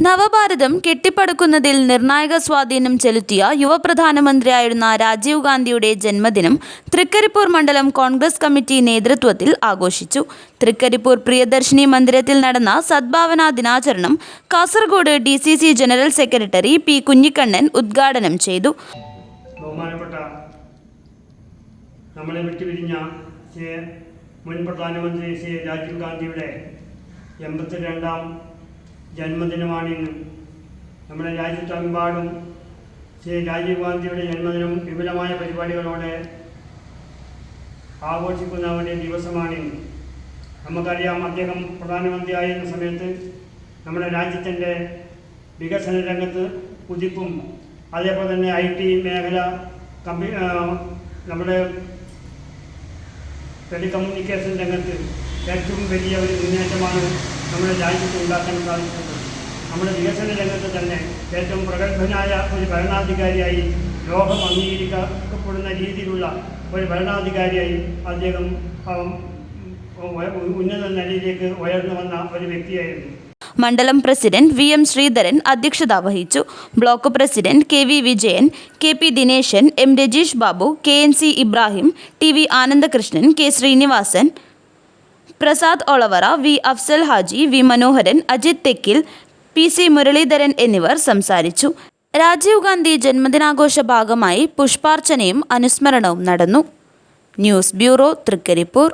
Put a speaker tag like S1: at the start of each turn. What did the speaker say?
S1: നവഭാരതം കെട്ടിപ്പടുക്കുന്നതിൽ നിർണായക സ്വാധീനം ചെലുത്തിയ യുവപ്രധാനമന്ത്രിയായിരുന്ന രാജീവ് ഗാന്ധിയുടെ ജന്മദിനം തൃക്കരിപ്പൂർ മണ്ഡലം കോൺഗ്രസ് കമ്മിറ്റി നേതൃത്വത്തിൽ ആഘോഷിച്ചു. തൃക്കരിപ്പൂർ പ്രിയദർശിനി മന്ദിരത്തിൽ നടന്ന സദ്ഭാവനാ ദിനാചരണം Kasaragod DCC general secretary P. Kunhikannan ഉദ്ഘാടനം ചെയ്തു.
S2: ബഹുമാനപ്പെട്ട നമ്മളെ വിട്ടുപിരിഞ്ഞ മുൻ പ്രധാനമന്ത്രി ശ്രീ രാജീവ് ഗാന്ധിയുടെ 82ാം ജന്മദിനമാണിന്ന്. നമ്മുടെ രാജ്യത്തെമ്പാടും ശ്രീ രാജീവ് ഗാന്ധിയുടെ ജന്മദിനം വിപുലമായ പരിപാടികളോടെ ആഘോഷിക്കുന്ന ഒരു ദിവസമാണിന്ന്. നമുക്കറിയാം, അദ്ദേഹം പ്രധാനമന്ത്രിയായിരുന്ന സമയത്ത് നമ്മുടെ രാജ്യത്തിൻ്റെ വികസന രംഗത്ത് കുതിപ്പും അതേപോലെ തന്നെ IT മേഖല, നമ്മുടെ ടെലികമ്മ്യൂണിക്കേഷൻ രംഗത്ത് ഏറ്റവും വലിയ ഒരു മുന്നേറ്റമാണ് നമ്മുടെ രാജ്യത്ത് ഉണ്ടാക്കാൻ സാധിക്കുന്നത്. നമ്മുടെ വികസന രംഗത്ത് തന്നെ ഏറ്റവും പ്രഗത്ഭനായ ഒരു ഭരണാധികാരിയായി ലോകം അംഗീകരിക്കപ്പെടുന്ന രീതിയിലുള്ള ഒരു ഭരണാധികാരിയായി അദ്ദേഹം ഉന്നത നിലയിലേക്ക് ഉയർന്നു വന്ന ഒരു വ്യക്തിയായിരുന്നു.
S1: മണ്ഡലം പ്രസിഡന്റ് VM ശ്രീധരൻ അധ്യക്ഷത വഹിച്ചു. Block president KV Vijayan, KP Dineshan, M Rajeesh Babu, KNC Ibrahim, TV Anandakrishnan, K Sreenivasan, Prasad Olavara, V Afsal Haji, V Manoharan, Ajith Thekkil, PC Muraleedharan എന്നിവർ സംസാരിച്ചു. രാജീവ് ഗാന്ധി ജന്മദിനാഘോഷ ഭാഗമായി പുഷ്പാർച്ചനയും അനുസ്മരണവും നടന്നു. News bureau, Trikaripur.